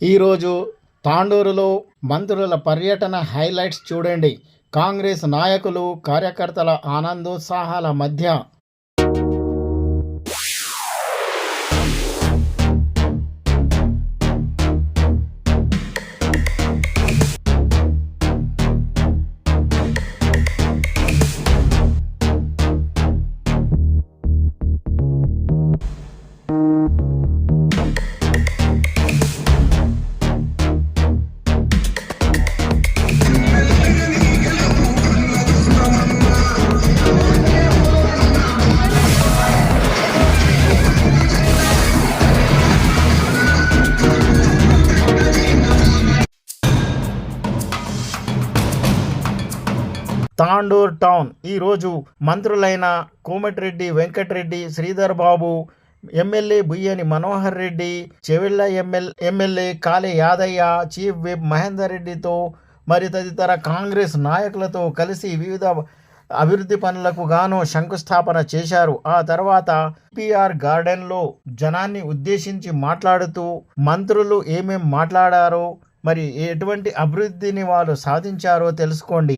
ఈరోజు తాండూరులో మంత్రుల పర్యటన హైలైట్స్ చూడండి. కాంగ్రెస్ నాయకులు కార్యకర్తల ఆనందోత్సాహాల మధ్య తాండూర్ టౌన్ ఈరోజు మంత్రులైన Komatireddy Venkatareddy, Sridhar Babu, MLA Buyyani Manohar Reddy, చెవిళ్ళ MLA కాళే Yadaiah, chief whip Mahender రెడ్డితో మరి తదితర కాంగ్రెస్ నాయకులతో కలిసి వివిధ అభివృద్ధి పనులకు గాను శంకుస్థాపన చేశారు. ఆ తర్వాత పిఆర్ గార్డెన్లో జనాన్ని ఉద్దేశించి మాట్లాడుతూ మంత్రులు ఏమేం మాట్లాడారో, మరి ఎటువంటి అభివృద్ధిని వాళ్ళు సాధించారో తెలుసుకోండి.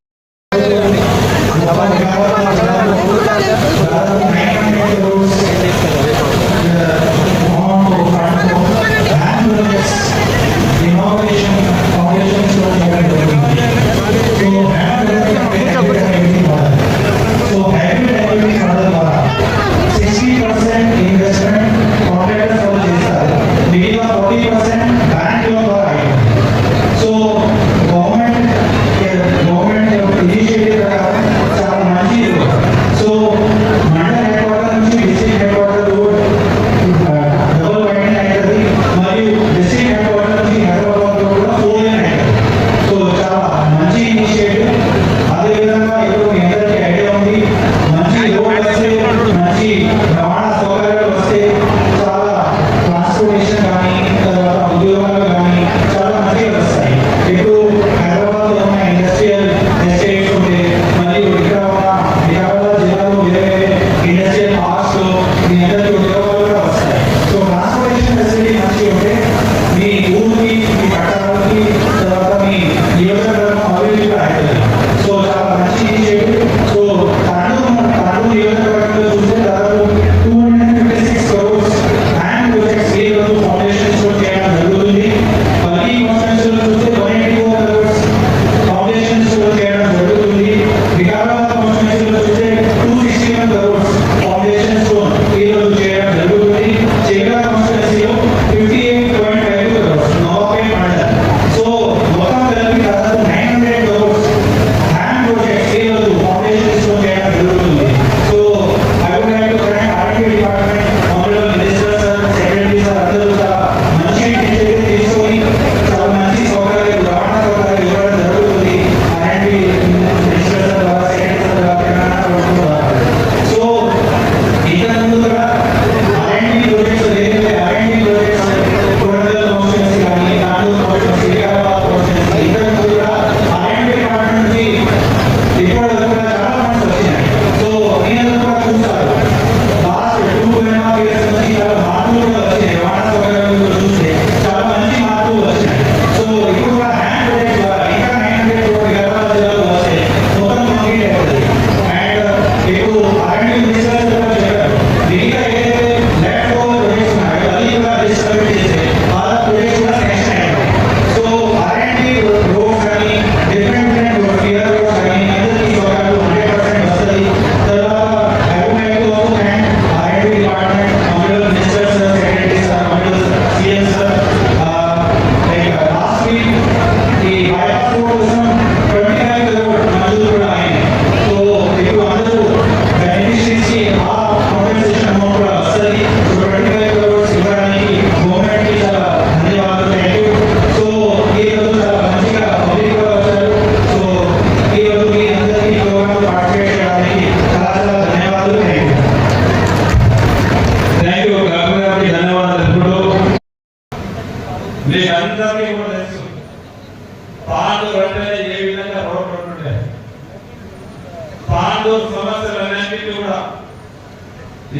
తాండూరు సమస్యలన్నింటినీ కూడా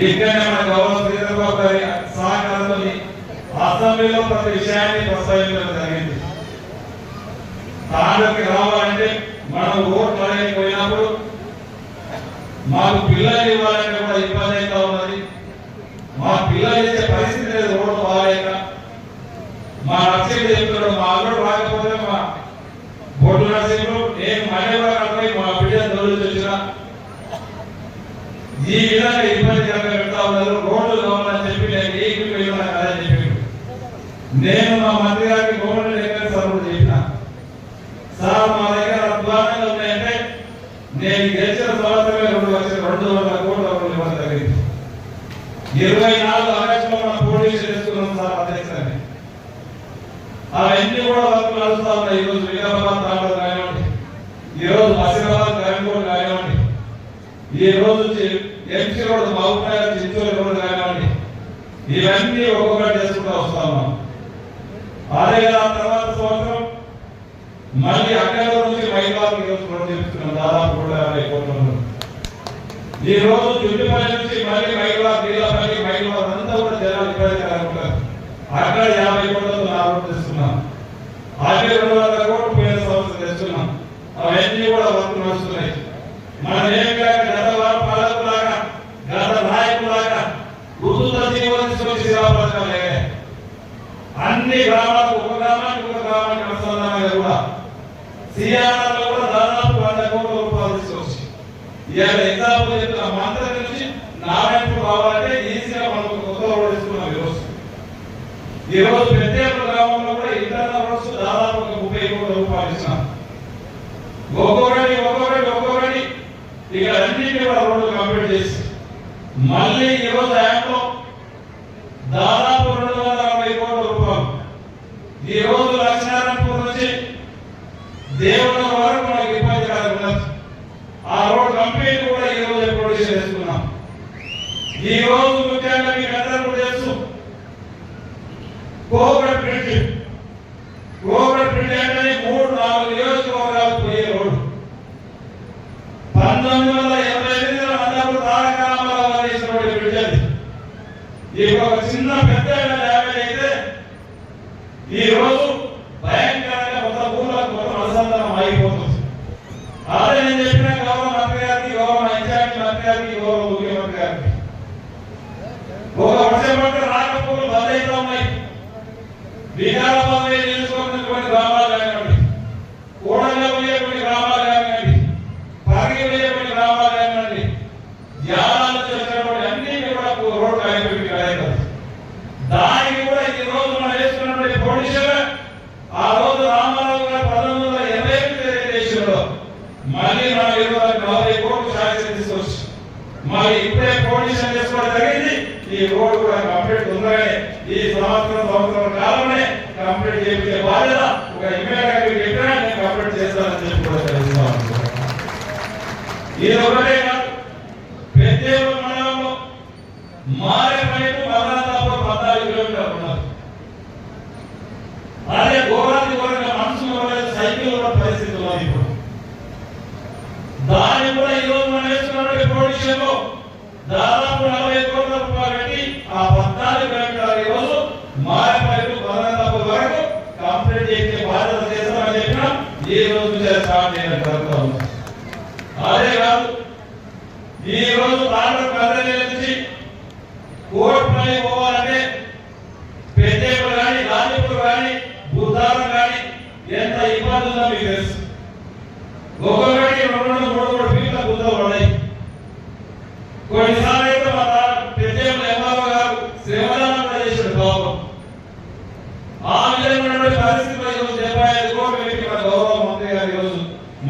ఇక్కడ మన గౌరవ శ్రీధర్ బాబు గారి సహకారంతో అసెంబ్లీలో ప్రతి విషయాన్ని ప్రస్తావించడం జరిగింది. తాండూరుకి రావాలంటే మనం ఓటు పడలేకపోయినప్పుడు మాకు పిల్లలు ఇవ్వాలంటే కూడా ఇబ్బంది అవుతా ఉన్నది. మా పిల్లలు ఇచ్చే పరిస్థితి లేదు, ఓటు బాగాలేక. మా నర్సింగ్ చెప్తున్నాడు, మా అల్లుడు రాకపోతే మా బొడ్డు నర్సింగ్లు నేను మళ్ళీ మా బిడ్డ దొరికి వచ్చిన ఈ విధంగా ఇబ్బంది పెడతా ఉన్నారు. రోడ్లు కావాలని చెప్పి నేను ఏకి వెళ్ళినా కదని చెప్పి నేను మా మంత్రి గారికి గవర్నమెంట్ దగ్గర సపోర్ట్ చేసిన. సార్ మా దగ్గర అధ్వానంగా ఉన్నాయంటే నేను గెలిచిన సంవత్సరమే 2,200,00,000 కోట్లు ఇవ్వడం జరిగింది. 24 ఆగస్టులో మనం పోలీసు చేసుకున్నాం సార్ అధ్యక్షులని. అవన్నీ కూడా వర్క్ నడుస్తా ఉన్నాయి. ఈరోజు వికారాబాద్ తాండూరు కానివ్వండి, ఈరోజు మసిరాబాద్ కరీంకోట్ కానివ్వండి, ఈ రోజు MC road Mahabubnagar Chittoor road కానివ్వండి, ఇవన్నీ ఒక్కొక్కటి చేసుకుంటూ వస్తా ఉన్నాం. అదే తర్వాత సంవత్సరం మళ్ళీ అక్కడ నుంచి మైబాద్ రోడ్ చేస్తున్నాం దాదాపు 150 కోట్ల. ఈ రోజు జుట్టుపల్లి నుంచి మళ్ళీ మైబాద్ నీలపల్లి మైబాద్ అంతా కూడా జనాలు ఇబ్బంది అక్కడ 50 కోట్లతో నా రోడ్ తెస్తున్నాం. అదే 200 కోట్లు పోయిన సంవత్సరం తెస్తున్నాం. అవన్నీ కూడా వర్క్ నడుస్తున్నాయి. మనం ఏం కాక గత పాలకులాగా గత నాయకులాగా ఉచిత జీవన అన్ని గ్రామాలకు ఒక గ్రామానికి అనుసంధానంగా కూడా సిఆర్ఆర్ లో కూడా దాదాపు 100 కోట్ల రూపాయలు తీసుకొచ్చి ఇవాళ ఎగ్జాంపుల్ చెప్తున్న మంత్రి నుంచి నారాయణపూర్ రావాలంటే ఈజీగా మనం కొత్త రోడ్ ఇస్తున్నాం. ఈ రోజు పెద్దేపల్లి గ్రామంలో కూడా ఇంటర్నల్ రోడ్స్ దాదాపు 30 కోట్ల రూపాయలు ఇస్తున్నాం. ఒక్కొక్కటి ఇక్కడ అన్నింటినీ కూడా రోడ్లు కంప్లీట్ చేసి మళ్ళీ ఈ రోజు యాప్లో దాదాపు 260 కోట్ల రూపాయలు. ఈ రోజు లక్ష్మీనారాయణపూర్ నుంచి దేవుళ్ళ వరకు మనకి ఇబ్బంది కాదు. ఆ రోడ్ కంప్లీట్ కూడా ఈ రోజు ప్రొడ్యూస్ చేసుకున్నాం. ఈ రోజు ముఖ్యంగా మీకు అందరూ కూడా తెలుసు కోవిడ్ బ్రిడ్జ్ అంటే 3-4 నియోజకవర్గాలు పోయే రోడ్డు. 1988లో అన్నప్పుడు తారక రామారావు గారు వేసినటువంటి బ్రిడ్జ్ అది. ఈ ఒక చిన్న పెద్ద డ్యామేజ్ అయితే ఈ రోజు భయంకరంగా మొత్తం ఊళ్ళకు మొత్తం అనుసంధానం అయిపోతుంది. అదే నేను చెప్పిన గౌరవ మంత్రి గారికి, గౌరవ ఇన్ఛార్జి మంత్రి గారికి, గౌరవ ముఖ్యమంత్రి గారికి ఒక వర్షం పడితే రాకపోకలు బంద్ అవుతా ఉన్నాయి. వికారాబాద్ నియోజకవర్గం గ్రామాలు కానివ్వండి, కూడంగా పోయేటువంటి గ్రామాలు కానివ్వండి, పరిగి పోయేటువంటి గ్రామాలు కానివ్వండి, యాదాలు చేసినటువంటి అన్నింటినీ కూడా రోడ్డు అయిపోయి కలగదు. దానికి కూడా ఈ రోజు మనం వేసుకున్నటువంటి పొడిషన్ ఆ రోజు రామారావు గారు 1988 దేశంలో మళ్ళీ మనం 40 కోట్లు శాంక్షన్ తీసుకొచ్చి మరి ఇప్పుడే పొడిషన్ చేసుకోవడం జరిగింది. ఈ రోడ్డు కూడా కంప్లీట్ తొందరగానే ఈ సంవత్సరం కాలంలోనే కంప్లీట్ చేయించే బాధ్యత ఒక ఎమ్మెల్యే చెప్పినా నేను కంప్లీట్ చేస్తానని చెప్పి కూడా తెలుస్తున్నాను. ఇది ఒకటే కాదు, పెద్దేపల్లి మండలంలో మారేపల్లికు మదనతాపూర్ 14 కిలోమీటర్లు ఉన్నారు. అదే ఘోరాది ఘోరంగా మనసు సైకిల్ కూడా పరిస్థితి ఉన్నది. ఇప్పుడు దాన్ని కూడా ఈ రోజు మనం వేసుకున్నటువంటి ప్రొడిషన్ లో దాదాపు 40 కోట్ల రూపాయలు పెట్టి ఆ 14 కిలోమీటర్ల ఈ రోజు మారేపల్లి మదనతాపూర్ వరకు కంప్లీట్ చేసే బాధ్యత చేస్తామని చెప్పినా ఈ రోజు స్టార్ట్ చేయడం జరుగుతుంది. అదే కాదు, ఈ రోజు తాండూరు కర్నూలు నుంచి కోట్పల్లి పోవాలంటే పెద్దేపల్లి కానీ గాంధీపూర్ కానీ బుద్ధారం కానీ ఎంత ఇబ్బంది ఉందో మీకు తెలుసు. ఒక్కొక్కటి 2-3 ఫీట్ల బుద్ధలు ఉన్నాయి. కొన్నిసార్లు అయితే మా పెద్దేపల్లి ఎంఆర్ఓ గారు శ్రమదానం కూడా చేసాడు పాపం. ఆ విధంగా పరిస్థితిలో ఈరోజు 75 కోట్లు పెట్టి మన గౌరవ మంత్రి గారు ఈరోజు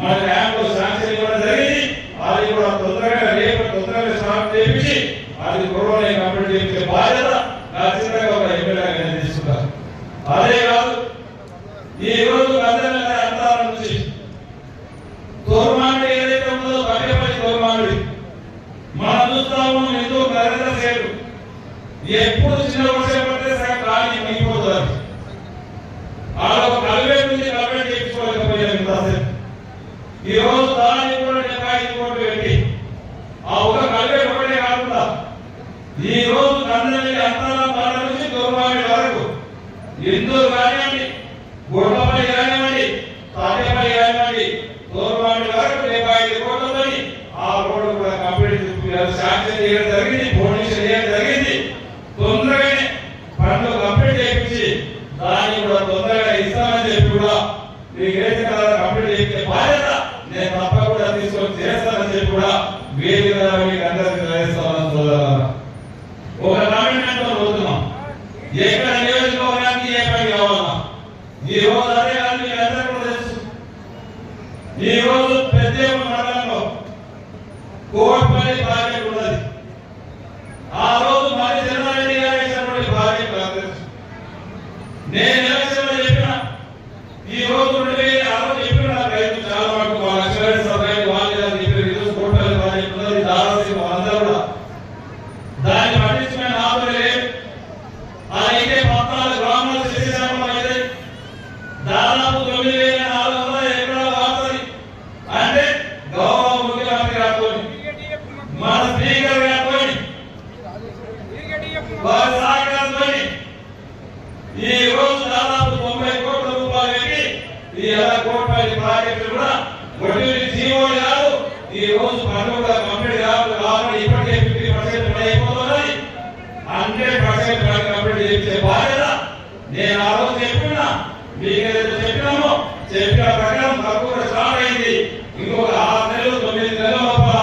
మన ల్యాండ్ లో శాంక్షన్ ఇవ్వడం జరిగింది. అది కూడా తొందరగా స్టార్ట్ చేయించి అది గొడవని కంప్లీట్ చేయించే బాధ్యత ఖచ్చితంగా ఒక ఎమ్మెల్యేగా తీసుకుంటారు. అదే కాదు, ఈ రోజు అంతరాల నుంచి తోర్మామిడి ఏదైతే ఉందో బట్టేపల్లి తోర్మామిడి మనం చూస్తా ఉన్నాం. ఎంతో నరేంద్ర సేటు ఎప్పుడు చిన్న వర్షం పడితే సగం ఖాళీ మిగిలిపోతారు. ఆడ ఒక కల్వేట్ నుంచి కల్వేట్ చేయించుకోలేకపోయారు. ఈ రోజు దాన్ని కూడా 75 కోట్లు పెట్టి ఆ ఒక కల్వేట్ ఒకటే కాకుండా ఈ రోజు కందనల్లి అంతరాల నుంచి తోర్మామిడి వరకు ఇస్తామని చెప్పి కూడా మీకు ఏదైతే కదా కంప్లీట్ చేసే బాధ్యత నేను తప్పకుండా తీసుకొని చేస్తానని చెప్పి కూడా వేదిక మీకు అందరికీ చేస్తామని సోదరులారా. ఒక కమిట్మెంట్ తో పోతున్నాం. ఎక్కడ నియోజకవర్గానికి ఏ పని కావాలా ఈ రోజు అదే కానీ మీకు అందరికీ కూడా తెలుసు. ఈ రోజు పెద్దేమ మండలంలో కోట్పల్లి ప్రాజెక్ట్ ఉన్నది. ఆ రోజు మరి చంద్రారెడ్డి గారు వేసినటువంటి ప్రాజెక్ట్ నాకు తెలుసు. నేను ఎలక్షన్ లో చెప్పిన ఈ రోజు ఆ రోజు చెప్పిన రైతు చాలా వరకు వాళ్ళ లక్ష్మీ సభ్యులు వాళ్ళు చెప్పారు. ఈరోజు కోట్పల్లి ప్రాజెక్ట్ ఉన్నది. దాదాపు వాళ్ళందరూ కూడా దాన్ని పట్టించుకునే నాతో లేదు. అలాగే 14 గ్రామాలు చేసేసాము. అయితే దాదాపు 9,400 ఎకరాలు వాడుతుంది. అంటే గౌరవ ముఖ్యమంత్రి గారితో మన స్పీకర్ గారితో వారి సహకారంతో ఈ రోజు దాదాపు 90 కోట్ల రూపాయలు పెట్టి ఈ 60 కోట్ల ప్రాజెక్టు కూడా వడ్డీ జీవో కాదు. ఈ రోజు పనులు కూడా కంప్లీట్ కావాలి. ఇప్పటికే 50% అయిపోతున్నది. 100% కంప్లీట్ చేసే బాధ్యత నేను ఆ రోజు చెప్పినా మీకు ఏదైతే చెప్పినామో చెప్పిన ప్రకారం తక్కువ స్టార్ట్ అయింది. ఇంకొక 6 నెలలు 9 నెలల లోపల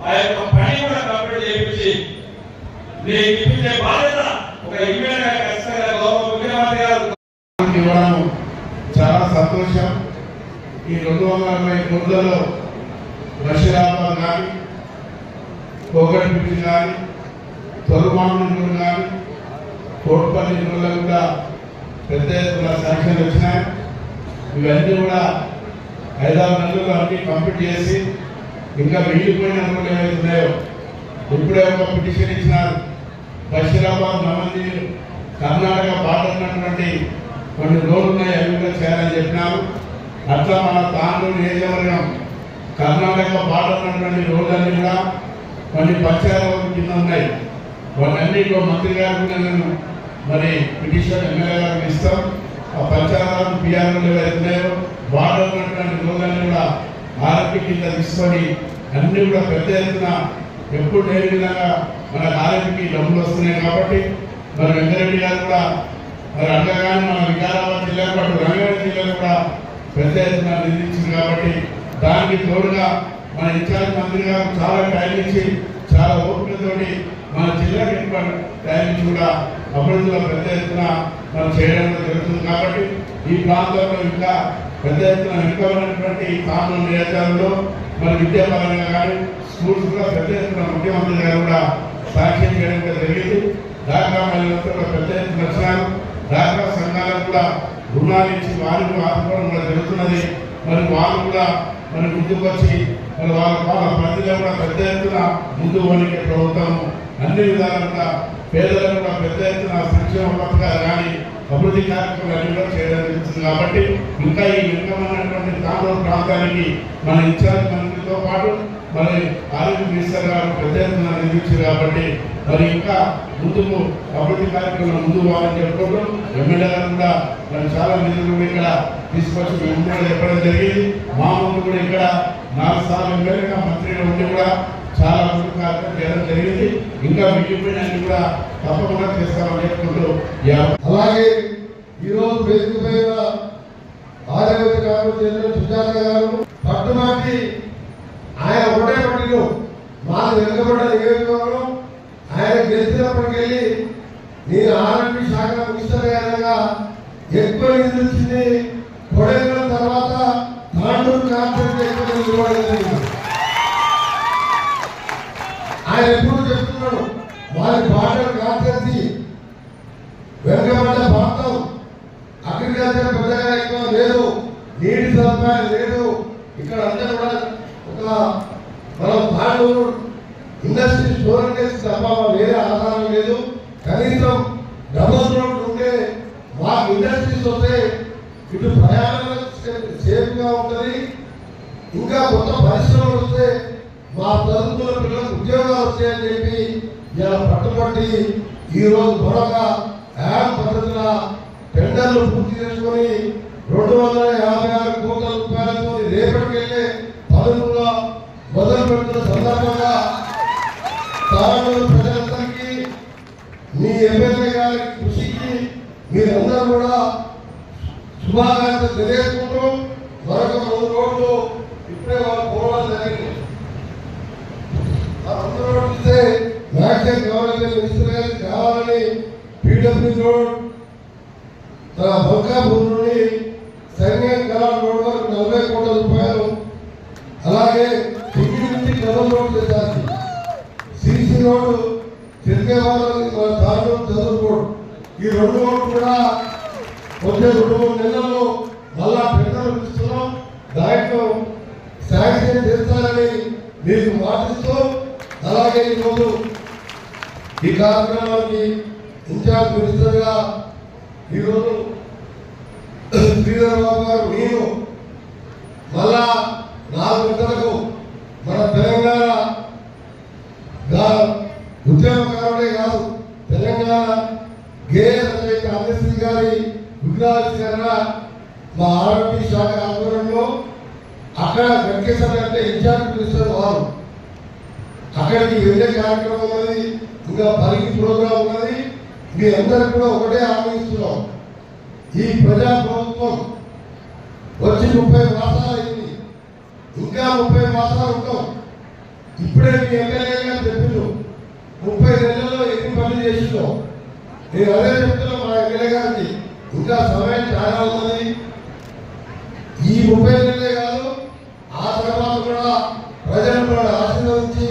ఆ యొక్క పని కూడా కంప్లీట్ చేయించి మీకు ఇప్పించే బాధ్యత ఒక ఇమ్మీడియట్ గా ఖచ్చితంగా గౌరవ ముఖ్యమంత్రి గారు ఇవ్వడం చాలా సంతోషం. ఈ 240 కోట్లలో బషీరాబాద్ కానీ కోగట్పల్లి కానీ తొలమాను కానీ కోట్పల్లి నిధులు కూడా పెద్ద ఎత్తున శాంక్షన్ వచ్చినాయి. ఇవన్నీ కూడా 5-6 నెలల్లో అన్ని కంప్లీట్ చేసి ఇంకా మిగిలిపోయిన నిధులు ఏవైతున్నాయో ఇప్పుడే ఒక పిటిషన్ ఇచ్చినారు. బషీరాబాద్ నమంది కర్ణాటక బార్డర్ ఉన్నటువంటి కొన్ని రోడ్లు ఉన్నాయి, అవి కూడా చేయాలని చెప్పినారు. అట్లా మన తాండూరు నియోజకవర్గం కర్ణాటక బార్డర్ ఉన్నటువంటి రోడ్లన్నీ కూడా కొన్ని పంచాయతీ కింద ఉన్నాయి. వాటన్నిటిలో మంత్రి గారు నేను మరి పిటిషన్ ఎమ్మెల్యే గారికి ఇస్తాం. ఆ పంచాయతీ పిఆర్ఓలు ఏవైతున్నాయో బార్డర్ ఉన్నటువంటి రోడ్లన్నీ కూడా ఆర్పి కింద తీసుకొని అన్ని కూడా పెద్ద ఎత్తున ఎప్పుడు లేని విధంగా మన ఆర్పీకి డబ్బులు వస్తున్నాయి. కాబట్టి మరి వెంకరెడ్డి గారు కూడా మరి అండగానే మన వికారాబాద్ జిల్లా పాటు రంగారెడ్డి జిల్లాలో కూడా పెద్ద ఎత్తున నిధించింది. కాబట్టి దానికి తోడుగా మన ఇన్ఛార్జ్ మంత్రి గారు చాలా టైం ఇచ్చి చాలా ఓపికతోటి మన జిల్లాకి టైం ఇచ్చి కూడా అభివృద్ధిలో పెద్ద ఎత్తున మనం చేయడం జరుగుతుంది. కాబట్టి ఈ ప్రాంతంలో ఇంకా పెద్ద ఎత్తున వెనుకబడినటువంటి తాండూరు నియోజకవర్గంలో మన విద్యాపరంగా కానీ స్కూల్స్ కూడా పెద్ద ఎత్తున ముఖ్యమంత్రి గారు కూడా సాక్ష్యం చేయడం జరిగింది. డాక్రా మహిళలతో పెద్ద ఎత్తున వచ్చినారు. డాక్రా సంఘాలకు కూడా రుణాలు ఇచ్చి వారికి ఆదుకోవడం కూడా జరుగుతున్నది. మరి వాళ్ళు కూడా మన ముందుకు వచ్చి మరి వాళ్ళ ప్రజలు కూడా పెద్ద ఎత్తున ముందు వణికే ప్రభుత్వం అన్ని విధాలుగా పేదలకు కూడా పెద్ద ఎత్తున సంక్షేమ పథకాలు కానీ అభివృద్ధి కార్యక్రమాలు అన్ని కూడా చేయడం జరుగుతుంది. కాబట్టి ఇంకా ఈ వెనుకమైనటువంటి తాండూరు ప్రాంతానికి మన ఇన్ఛార్జ్ మంత్రితో పాటు మరి ఆరోగ్య మినిస్టర్ గారు పెద్ద ఎత్తున నిర్మించారు. కాబట్టి మరి ఇంకా ముందుకు అభివృద్ధి కార్యక్రమాలు ముందు పోవాలని చెప్పుకుంటూ ఎమ్మెల్యే గారు కూడా మరి చాలా నిధులు కూడా ఇక్కడ తీసుకొచ్చి మేము కూడా చెప్పడం జరిగింది. మా ముందు కూడా ఇక్కడ 4 సార్లు ఎమ్మెల్యేగా మంత్రిగా ఉండి కూడా చాలా అభివృద్ధి కార్యక్రమం చేయడం జరిగింది. ఇంకా మిగిలిపోయినన్ని కూడా తప్పకుండా చేస్తామని చెప్పుకుంటూ అలాగే ఈరోజు వేదిక పైన ఆరోగ్య కార్యక్రమం సుజాత గారు పట్టుమాటి ఆయన ఒకటే పట్టిలో మాకు వెనుకబడ్డ నియోజకవర్గం ఆయన గెలిచినప్పటికెళ్ళి నేను ఆరోగ్య శాఖ మినిస్టర్ గారిగా ఎక్కువ నిధులు వచ్చింది. కొడైకెళ్ళ తర్వాత తాండూరు కాన్ఫరెన్స్ ఎక్కువ నిధులు ఇవ్వడం. ఆయన ఎప్పుడు చెప్తున్నాడు వారి బార్డర్ కాన్ఫరెన్స్ వెనుకబడ్డ ప్రాంతం అగ్రికల్చర్ పెద్దగా ఎక్కువ లేదు, నీటి సదుపాయం లేదు. ఇక్కడ అంతా కూడా ఒక మనం తాండూరు ఇండస్ట్రీ స్టోరేజ్ తప్ప వేరే ఆధారం లేదు. కనీసం డబుల్ రోడ్ ఉంటే మాకు ఇండస్ట్రీస్ వస్తే ఇటు ప్రయాణం సేఫ్గా ఉంటుంది. ఇంకా కొత్త పరిశ్రమలు వస్తే మా చదువుకున్న పిల్లలకు ఉద్యోగాలు వస్తాయని చెప్పి ఇలా పట్టుబట్టి ఈరోజు మరొక యాప్ పద్ధతిన టెండర్లు పూర్తి చేసుకొని 256 కోట్ల రూపాయలతో రేపటికెళ్ళే పనుల్లో మొదలు పెడుతున్న సందర్భంగా తాండూరు ప్రజలందరికీ మీ ఎమ్మెల్యే గారి కృషికి మీరందరూ కూడా శుభాకాంక్షలు తెలియజేసుకుంటూ మరొక 2 రోడ్లు ఇప్పుడే వాళ్ళు పోవడం జరిగింది. ఆ 2 రోడ్లు ఇస్తే మ్యాక్సిమం గవర్నమెంట్ మినిస్టర్ గారికి కావాలని పీడబ్ల్యూ రోడ్ తన బంకాపూర్ నుండి సైన్యం కలాల్ రోడ్ వరకు 40 కోట్ల రూపాయలు, అలాగే సింగిల్ నుంచి డబుల్ రోడ్ చేశారు. సిసి రోడ్ తిరిగేవాళ్ళకి చదువు రోడ్, ఈ 2 రోడ్లు కూడా వచ్చే 2-3 నెలల్లో మళ్ళా టెండర్లు పిలుస్తున్నాం. దాంట్లో శాంక్షన్ చేస్తారని మీకు మాటిస్తూ, అలాగే ఈరోజు ఈ కార్యక్రమానికి ఇన్ఛార్జ్ మినిస్టర్గా ఈరోజు శ్రీధర్ బాబు గారు నేను మళ్ళా 4 గంటలకు మన తెలంగాణ ఉద్యమకారుడే కాదు, తెలంగాణ గేయ రచయిత అమరశ్రీ గారి విగ్రహావిష్కరణ మా ఆరోగ్య శాఖ ఆధ్వర్యంలో అక్కడ వెంకటేశ్వర అంటే ఇన్ఛార్జ్ మినిస్టర్ వారు అక్కడికి వెళ్ళే కార్యక్రమం ఉన్నది, ఇంకా పరిగి ప్రోగ్రాం ఉన్నది. మీ అందరికి కూడా ఒకటే ఆహ్వానిస్తున్నాం. ఈ ప్రజా ప్రభుత్వం వచ్చి 30 మాసాలు అయింది, ఇంకా 30 మాసాలు ఉంటాం. ఇప్పుడే మీ ఎమ్మెల్యే గారు చెప్పిండు 30 నెలల్లో ఎన్ని పనులు చేసినాం. నేను అదే చెప్తున్నా మా ఎమ్మెల్యే గారికి, ఇంకా సమయం చాలా ఉన్నది. ఈ 30 నెలలే కాదు, ఆ తర్వాత కూడా ప్రజలు కూడా ఆశీర్వదించి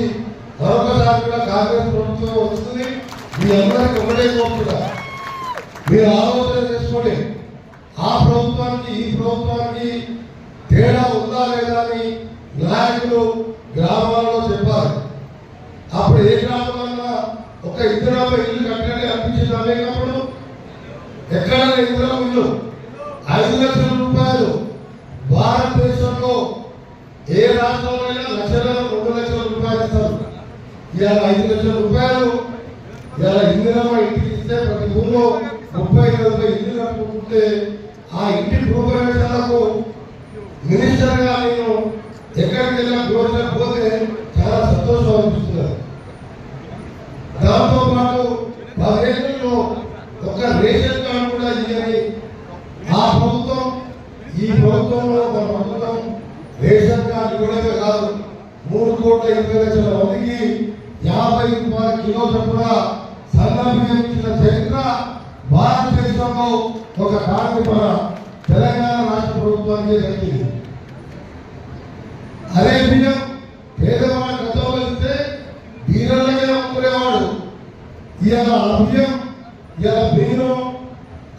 మరొకసారి కూడా కాంగ్రెస్ ప్రభుత్వం వస్తుంది. మీ అందరికీ ఒకటే కోరుతున్నా, మీరు ఆలోచన చేసుకోండి. ఆ ప్రభుత్వానికి ఈ ప్రభుత్వానికి తేడా ఉందా లేదా అని నాయకులు గ్రామాల్లో చెప్పాలి. అప్పుడు ఏ గ్రామంలో ఒక ఇందిరామ ఇల్లు కట్టండి అనిపించింది అనేకప్పుడు ఎక్కడైనా ఇందిరామ ఇల్లు 5 లక్షల రూపాయలు. భారతదేశంలో ఏ రాష్ట్రంలో 2 లక్షల రూపాయలు ఇస్తారు. ఇవాళ 5 లక్షల రూపాయలు ఇవాళ ఇందిరామ ఇంటికి ఇస్తే ప్రతి ఊళ్ళో 30-40 ఇల్లు కట్టుకుంటే ఆ ఇంటి గృహప్రవేశాలకు మినిస్టర్గా నేను ఎక్కడికి వెళ్ళినా గృహ పోతే చాలా సంతోషం అనిపిస్తున్నారు. దాంతో పాటు 10 ఏళ్లలో ఒక రేషన్ కార్డు కూడా ఇవ్వని ఆ ప్రభుత్వం, ఈ ప్రభుత్వంలో ఒక ప్రభుత్వం రేషన్ కార్డు ఇవ్వడమే కాదు, 3,20,00,000 మందికి 50 రూపాయల కిలో చొప్పున సన్నబియ్యం ఇచ్చిన చరిత్ర భారతదేశంలో ఒక కార్డు మన తెలంగాణ రాష్ట్ర ప్రభుత్వానికి దక్కింది. అదే బియ్యం పేదవాళ్ళ గతంలో ఇస్తే బీరలకే అమ్ముకునేవాడు. ఇవాళ ఆ బియ్యం ఇవాళ మీరు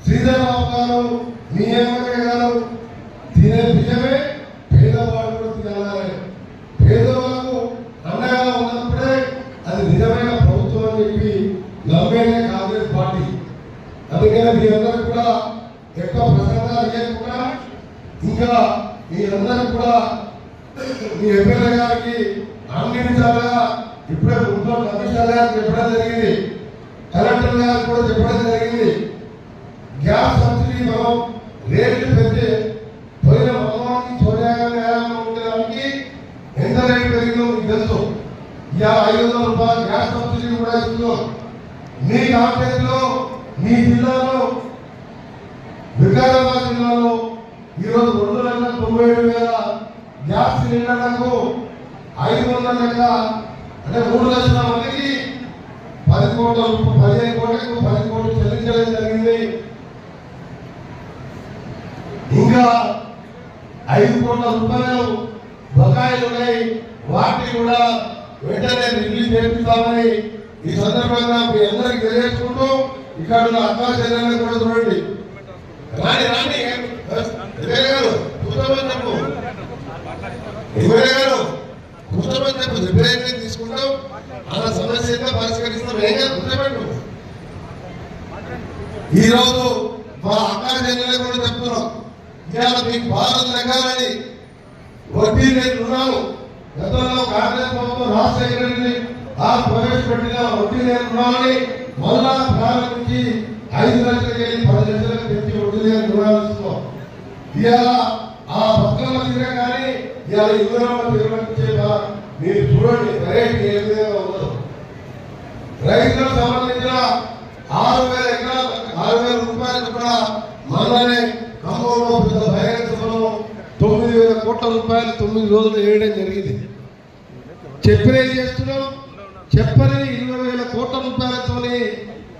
శ్రీధర్ బాబు గారు మీ ఎమ్మెల్యే గారు తినే బియ్యమే పేదవాడు కూడా తినాలి. పేదవాళ్ళకు అండగా ఉన్నప్పుడే అది నిజమైన ప్రభుత్వం అని చెప్పి నమ్మేనే కాంగ్రెస్ పార్టీ. అందుకనే మీ అందరికి కూడా ఎక్కువ ప్రసంగాలు చేయకుండా ఇంకా మీ అందరికి కూడా మీ ఎమ్మెల్యే గారికి అన్ని విధాలుగా ఇప్పుడే మున్సిపల్ కమిషనర్ గారికి చెప్పడం జరిగింది, కలెక్టర్ గారికి కూడా చెప్పడం జరిగింది. గ్యాస్ సబ్సిడీ మనం రేట్లు పెంచి పోయిన మమ్మల్ని సోనియా గాంధీ హయాంలో ఉండడానికి ఎంత రేటు పెరిగిందో మీకు తెలుసు. ఇవాళ 500 రూపాయలు గ్యాస్ సబ్సిడీ కూడా ఇస్తున్నాం. మీ కాంగ్రెస్లో మీ జిల్లాలో వికారాబాద్ జిల్లాలో ఈరోజు 2,97,000 గ్యాస్ సిలిండర్లకు 500 లెక్క అంటే 3 లక్షల మందికి 10 కోట్లకు 10 కోట్లు చెల్లించడం జరిగింది. ఇంకా 5 కోట్ల రూపాయలు బకాయిలు ఉన్నాయి, వాటిని కూడా వెంటనే రిలీజ్ చేపిస్తామని ఈ సందర్భంగా మీ అందరికి తెలియజేసుకుంటూ ఇక్కడ ఉన్న అక్కా చెల్లెలను కూడా చూడండి. రాని ఎమ్మెల్యే గారు కూర్చోమని చెప్పు, ఎమ్మెల్యే గారు కూర్చోమని చెప్పు, ఎప్పుడైతే తీసుకుంటాం అలా సమస్య పరిష్కరిస్తాం. ఏం కూర్చోబెట్టు. ఈరోజు మా అక్కా చెల్లెలు కూడా చెప్తున్నాం, ఇవాళ మీకు బాధలు తగ్గాలని వడ్డీ లేని రుణాలు గతంలో కాంగ్రెస్ ప్రభుత్వం రాజశేఖర రెడ్డి ప్రవేశపెట్టిన వడ్డీ లేని రుణాలని మళ్ళా ప్రారంభించి 5 లక్షలకి 10 లక్షలకు పెంచి వడ్డీ లేని రుణాలు ఇస్తున్నాం. ఇవాళ ఆ పథకాల తీరే కానీ ఇవాళ యువరామ నిర్వహించేలా మీరు చూడండి రేట్ ఏ విధంగా ఉండదు. రైతులకు సంబంధించిన 6,000 ఎకరాలు 6,000 రూపాయలు కూడా మనలోనే ఖమ్మంలో రూపాయలు 9 రోజులు వేయడం జరిగింది. చెప్పినవి చేస్తున్నాం. చెప్పని 20,000 కోట్ల రూపాయలతోని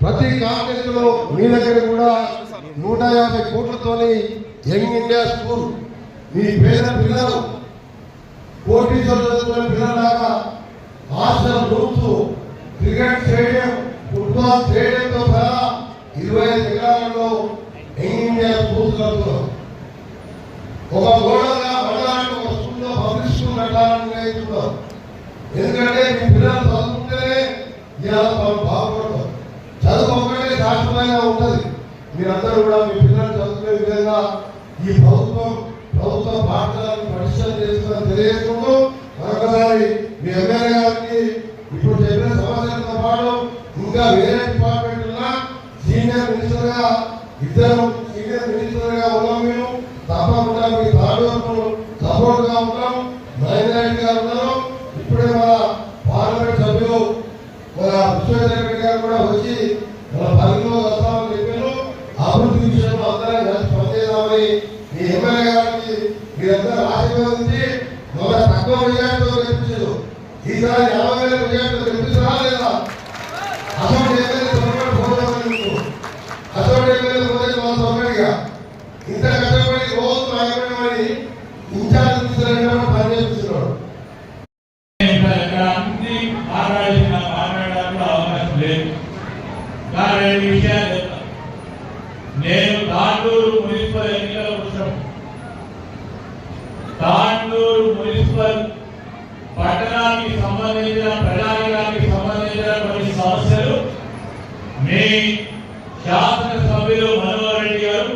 ప్రతి కాంగ్రెస్లో మీ దగ్గర కూడా 150 కోట్లతోని యంగ్ ఇండియా స్కూల్, మీ పేద పిల్లలు కోటీశ్వరులు చదువుకునే పిల్లలాగా hostel rooms, cricket stadium, football స్టేడియంతో సహా 25 ఎకరాలలో యంగ్ ఇండియా స్కూల్స్ కలుపుతున్నాం. ఒక గోడగా మండలానికి ఒక స్కూల్లో పబ్లిక్ స్కూల్ కట్టాలని నిర్ణయిస్తున్నాం. ఎందుకంటే మీ పిల్లలు చదువుకుంటేనే ఇవాళ వాళ్ళు బాగుపడతారు. చదువు ఒక్కటే శాశ్వతంగా ఉంటుంది. మీరందరూ కూడా మీ పిల్లలు చదువుకునే విధంగా ఈ ప్రభుత్వ పాఠశాలను పరిశ్రమ చేస్తుందని తెలియజేసుకుంటూ మరొకసారి మీ ఎమ్మెల్యే గారికి ఇప్పుడు చెప్పిన సమస్యలతో పాటు ఇంకా వేరే డిపార్ట్మెంట్ ఉన్న సీనియర్ మినిస్టర్ గా ఉన్నాం. మేము తప్పకుండా మీ తాలూకు సపోర్ట్ గా ఉంటాం. మహేందర్ రెడ్డి గారు ఉన్నారు. ఇప్పుడే మన పార్లమెంట్ సభ్యులు మన విశ్వేశ్వర గారు కూడా వచ్చి మన పరిధిలో వస్తామని చెప్పారు. అభివృద్ధి విషయంలో అందరం కలిసి పనిచేద్దామని మీ ఎమ్మెల్యే గారికి మీరందరూ ఆశీర్వదించి మన తక్కువ మెజార్టీతో గెలిపించారు. ఈసారి 50,000 మెజార్టీతో గెలిపిస్తారా లేదా? అసలు ఎమ్మెల్యే పోతే మన సొంతగా ఇంత కష్టపడి రోజు నాయకుడి ఇన్ఛార్జ్ తీసుకుని పని చేస్తున్నాడు. నేను తాండూరు మున్సిపల్ ఎన్నికల కోసం తాండూరు మున్సిపల్ పట్టణానికి సంబంధించిన ప్రజానికానికి సంబంధించిన కొన్ని సమస్యలు మీ శాసనసభ్యులు మనోహర్ రెడ్డి గారు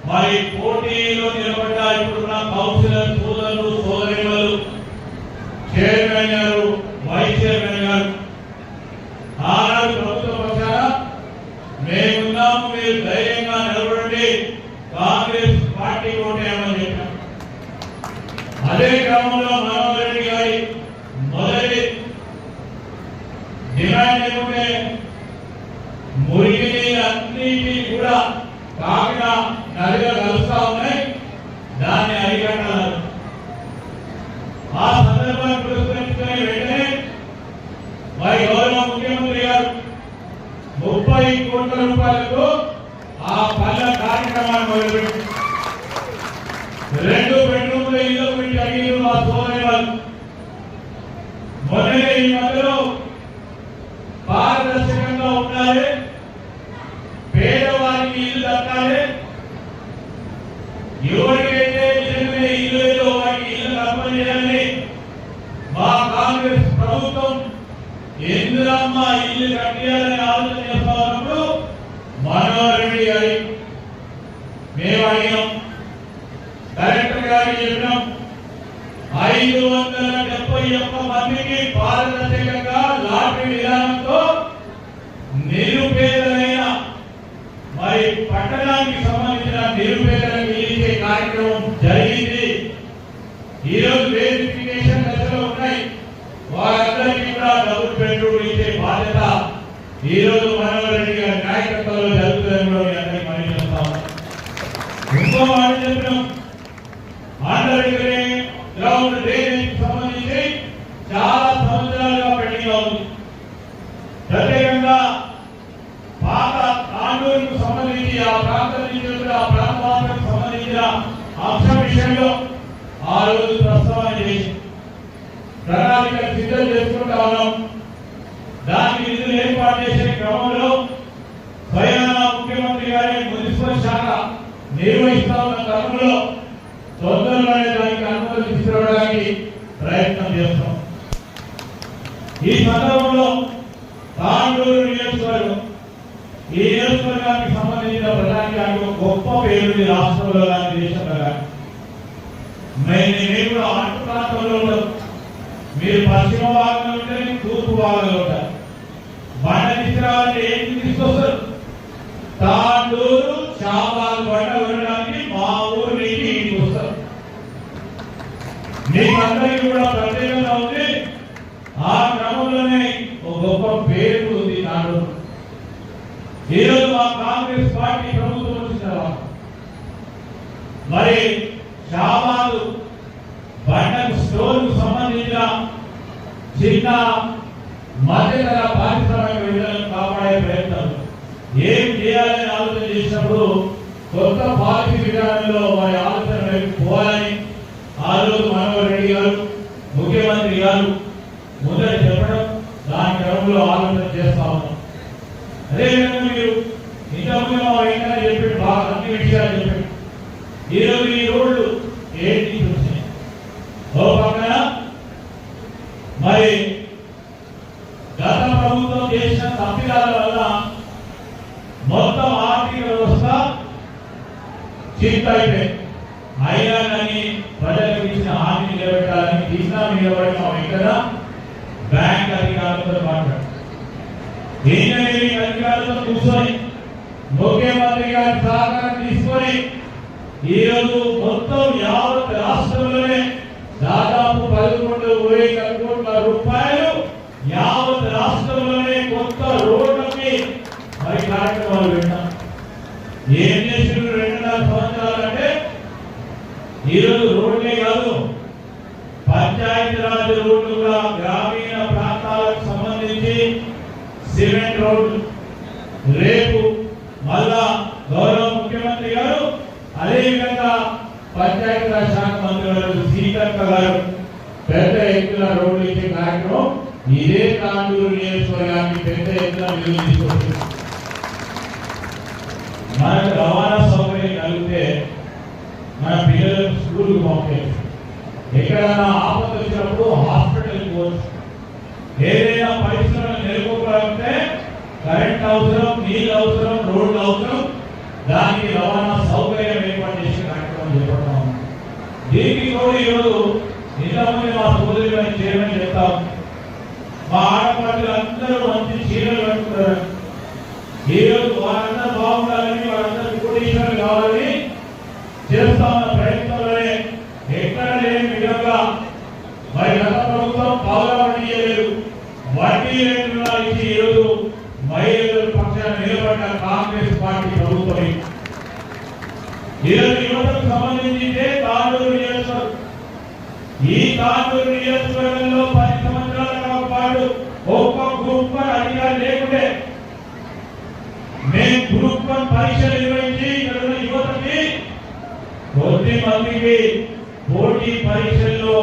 మరి పోటీలో నిలబడ్డ ఇప్పుడున్న కౌన్సిలర్ సోదరులు సోదరిమలు, చైర్మన్ గారు, వైస్ చైర్మన్ గారు ఆనాడు ప్రభుత్వ పక్షాన మేమున్నాము, మీరు ధైర్యంగా నిలబడండి, కాంగ్రెస్ పార్టీ ఓటేయమని చెప్పాం. అదే క్రమంలో మనోహర్ రెడ్డి గారి మొదటి డిమాండ్ ఏమంటే మురికి నీళ్ళన్నింటినీ కూడా కాకినా నదిగా కలుస్తా ఉన్నాయి, దాన్ని అరికట్టాలి. ఆ సందర్భాన్ని పురస్కరించుకుని వెంటనే మరి గౌరవ ముఖ్యమంత్రి గారు 30 కోట్ల రూపాయలతో ఆ పల్ల కార్యక్రమాన్ని మొదలుపెట్టి 2 బెడ్రూమ్ల ఇల్లు పెట్టి అడిగిన మా సోదరి వాళ్ళు మొదలై ఈ మధ్యలో పారదర్శకంగా ఉండాలి, పేదవారికి ఇల్లు దక్కాలి, ఎవరికైతే నిజంగానే ఇల్లు లేదో వారికి ఇల్లు కల్పించాలని మా కాంగ్రెస్ ప్రభుత్వం ఇందిరమ్మ ఇల్లు కట్టియాలని ఆలోచన చేస్తా ఉన్నప్పుడు మనోహర్ రెడ్డి గారి మేము అడిగాం, కలెక్టర్ గారికి చెప్పినాం. 571 మందికి పారదర్శకంగా లాటరీ విధానంతో నిరుపేదలైన మరి పట్టణానికి సంబంధించిన నిరుపేదలకు ఇచ్చే కార్యక్రమం జరిగింది. ఈరోజు వెరిఫికేషన్ దశలో ఉన్నాయి. వారందరికీ కూడా డబుల్ బెడ్రూమ్ ఇచ్చే బాధ్యత ఈరోజు మనోహర్ రెడ్డి గారి నాయకత్వంలో జరుగుతుందని కూడా మీ అందరికీ మనం చేస్తాం. ఇంకో మాట చెప్పినాం, అండర్ గ్రౌండ్ డ్రైనేజ్ సంబంధించి చాలా సంవత్సరాలుగా పెండింగ్ ఉంది. ప్రత్యేకంగా పాత తాండూరుకు సంబంధించి ఆ ప్రాంతం నుంచి ఆ ప్రాంతానికి సంబంధించిన అంశం విషయంలో ఆ రోజు ప్రస్తావన చేసి ప్రణాళిక సిద్ధం చేసుకుంటా ఉన్నాం. దానికి నిధులు ఏర్పాటు చేసే క్రమంలో స్వయాన ముఖ్యమంత్రి గారి మున్సిపల్ శాఖ నిర్వహిస్తా ఉన్న క్రమంలో తొందరలోనే దానికి అనుమతి తీసుకురావడానికి ప్రయత్నం చేస్తాం. ఈ సందర్భంలో తాండూరు నియోజకవర్గం, ఈ నియోజకవర్గానికి సంబంధించిన ప్రజానికి ఒక గొప్ప పేరు రాష్ట్రంలో కానీ దేశంలో కానీ. మేము కూడా ఆంధ్ర ప్రాంతంలో ఉంటాం, మీరు పశ్చిమ భాగంలో ఉంటే తూర్పు భాగంలో ఉంటారు. బండ తీసుకురావాలంటే ఏంటి తీసుకొస్తారు? తాండూరు చాపాలు బండ ఉండడానికి మా ఊరు నుంచి ఇంటికి వస్తారు. మీకందరికీ కూడా ప్రత్యేకంగా ఉంది. ఆ క్రమంలోనే ఒక గొప్ప పేరు ఉంది తాండూరు. ఈరోజు మా కాంగ్రెస్ పార్టీ ప్రభుత్వం వచ్చిన తర్వాత మరి చాపాలు స్టోర్కు సంబంధించిన చిన్న మధ్యతర పారిశ్రామికవేత్తలను కాపాడే ప్రయత్నం ఏం చేయాలని ఆలోచన చేసినప్పుడు కొత్త పాలసీ విధానంలో వారి ఆలోచన వైపు పోవాలని ఆ రోజు మనోహర్ రెడ్డి గారు ముఖ్యమంత్రి గారు ముందర చెప్పడం దాని క్రమంలో ఆలోచన చేస్తా ఉన్నాం. అదేవిధంగా మీరు ఇంతకుముందు మా వెంకన్న చెప్పాడు, బాగా అన్ని విషయాలు చెప్పాడు. ఈరోజు ఈ రోడ్లు ఏంటి చూసినాయి. ఓ పక్కన మరి గత ప్రభుత్వం చేసిన తప్పిదాల వల్ల మొత్తం ఆర్థిక వ్యవస్థ చింతైపోయింది. అయినా కానీ ప్రజలకు ఇచ్చిన హామీ నిలబెట్టాలని తీసినా నిలబడి మా వెంకన్న బ్యాంక్ అధికారులతో మాట్లాడు, ఇంజనీరింగ్ అధికారులతో కూర్చొని ముఖ్యమంత్రి గారి సహకారం తీసుకొని ఈరోజు మొత్తం యావత్ రాష్ట్రంలోనే దాదాపు 11,000 కోట్ల రూపాయలు యావత్ రాష్ట్రంలోనే కొత్త రోడ్లకి మరి కార్యక్రమాలు పెట్టాం. ఏం చేసిన 2.5 సంవత్సరాలు అంటే ఈరోజు రోడ్లే కాదు, పంచాయతీరాజ్ రోడ్లు కూడా గ్రామీణ ప్రాంతాలకు సంబంధించి సిమెంట్ రోడ్లు రేపు మళ్ళా గౌరవ ముఖ్యమంత్రి గారు అదేవిధంగా పంచాయతీరాజ్ శాఖ మంత్రి గారు సీతక్క గారు పెద్ద ఎత్తున రోడ్లు ఇచ్చే కార్యక్రమం ఇదే తాండూరు నియోజకవర్గానికి పెద్ద ఎత్తున నిధులు తీసుకొస్తుంది. మనకు రవాణా సౌకర్యం కలిగితే మన పిల్లలకు స్కూల్కి పంపేది, ఎక్కడైనా ఆపద వచ్చినప్పుడు హాస్పిటల్కి పోవచ్చు, ఏదైనా పరిశ్రమలు నెలకొల్పాలంటే కరెంట్ అవసరం, నీళ్ళు అవసరం, రోడ్లు అవసరం, దానికి రవాణా సౌకర్యం ఏర్పాటు చేసే కార్యక్రమం చేపడతాం. దీనికి కూడా ఈరోజు ఇంతమంది మా సోదరులు చైర్మన్ చెప్తాం, మా ఆడపడులు అందరూ మంచి చీరలు కట్టుకుంటారు. ఈరోజు వారందరూ బాగుండాలని, వారందరూ కోటీశ్వరులు కావాలని చేస్తా ఉన్న ప్రయత్నంలోనే ఎక్కడ లేని విధంగా మరి గత ప్రభుత్వం పావులా వడ్డీ చేయలేదు, వడ్డీ రేట్లుగా ఇచ్చి ఈరోజు మహిళల పక్షాన నిలబడ్డ కాంగ్రెస్ పార్టీ ప్రభుత్వం. ఈరోజు యువతకు సంబంధించి తాండూరు నియోజకవర్గం, ఈ తాండూరు నియోజకవర్గంలో 10 సంవత్సరాల పాటు ఒక్క గ్రూప్ 1 అధికారి లేకుంటే మేము గ్రూప్ 1 పరీక్షలు నిర్వహించి ఇక్కడ ఉన్న యువతకి కొద్ది మందికి పోటీ పరీక్షల్లో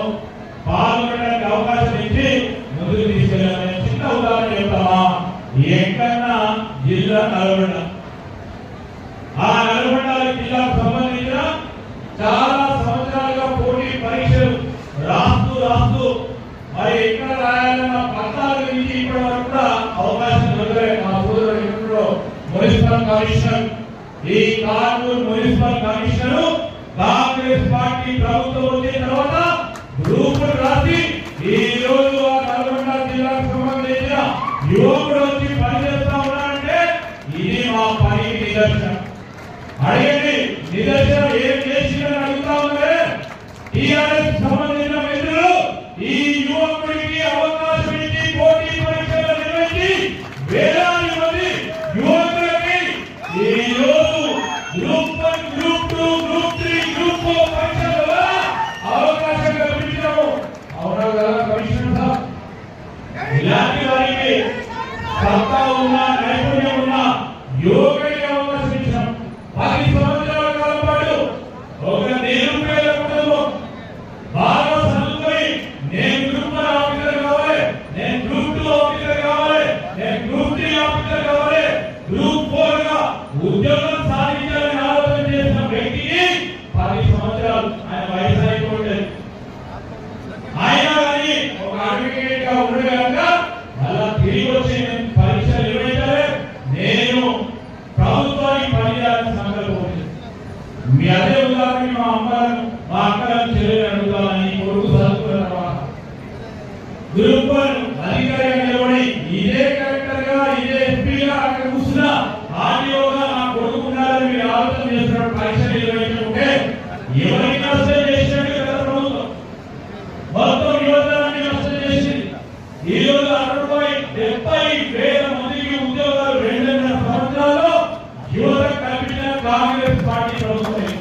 పాల్గొనడానికి అవకాశం ఇచ్చి ముందుకు తీసుకెళ్ళాలని చిన్న ఉదాహరణ చెప్తామా. ఎక్కడన్నా జిల్లా నల్గొండ, ఆ నల్గొండ జిల్లాకు సంబంధించిన చాలా సంవత్సరాలుగా పోటీ పరీక్షలు రాస్తూ మరి ఎక్కడ రాయాలన్న 14 నుంచి ఇప్పటి వరకు కూడా అవకాశం దొరకలేదు. మా సోదరుడు మున్సిపల్ కమిషనర్, ఈ Tandur municipal commissioner Congress party ప్రభుత్వం వచ్చిన తర్వాత గ్రూపులు రాసి ఈ రోజు ఆ నల్గొండ జిల్లాకు సంబంధించిన యువకుడు వచ్చి పనిచేస్తా ఉన్నారంటే ఇది మా పనికి నిదర్శనం. అడిగండి, నిదర్శనం ఏం చేసిందని అడుగుతా ఉన్నారే. టీఆర్ఎస్ సంబంధించిన మిత్రులు ఈ యువకుడికి అవకాశం ఇచ్చి పోటీ పరీక్షలు నిర్వహించి వేలాది మంది యువకులకి ఈ రోజు గ్రూప్ 1, గ్రూప్ 2, గ్రూప్ 3, గ్రూప్ 4 పరీక్షల అవకాశం కల్పించాము. అవునా కదా కమిషనర్ సార్? ఇలాంటి వారికి సత్తా ఉన్న, నైపుణ్యం ఉన్న యువకుడికి అవకాశం ఇచ్చాం. 10 సంవత్సరాల కాలం పాటు ఒక నిరుపేద కుటుంబం బాగా చదువుకొని నేను గ్రూప్ 1 ఆఫీసర్ కావాలి, నేను గ్రూప్ 2 ఆఫీసర్ కావాలి, నేను గ్రూప్ 3 ఆఫీసర్ కావాలి, గ్రూప్ 4 గా ఉద్యోగం సాధించాలని ఆలోచన చేసిన వ్యక్తికి 10 సంవత్సరాలు ఆయన వయసు అయిపోయింది. ఆయన కానీ ఒక అడ్వకేట్ గా ఉండగలక మళ్ళా తిరిగి వచ్చి నేను పరీక్షలు నిర్వహించాలి, నేను ప్రభుత్వానికి పనిచేయాలని సంకల్పం. మీ అదే ఉదాహరణ మా అమ్మలను, మా అక్కలను, చెల్లెలు అడుగుతామని కొడుకు చదువుకున్న తర్వాత గ్రూప్ 1 అధికారిగా నిలబడి ఇదే కలెక్టర్ గా, ఇదే ఎస్పీగా అక్కడ కూర్చున్నా ఆర్టీఓగా నా కొడుకు ఉండాలని మీరు ఆలోచన చేస్తున్నప్పుడు పరీక్ష నిర్వహించుకుంటే ఎవరికి నష్టం చేసినట్టు కదా ప్రభుత్వం మొత్తం యువతరాన్ని నష్టం చేసింది. ఈ రోజు 70,000 మందికి ఉద్యోగాలు 2.5 సంవత్సరాల్లో యువత కల్పించిన కాంగ్రెస్ పార్టీ ప్రభుత్వం.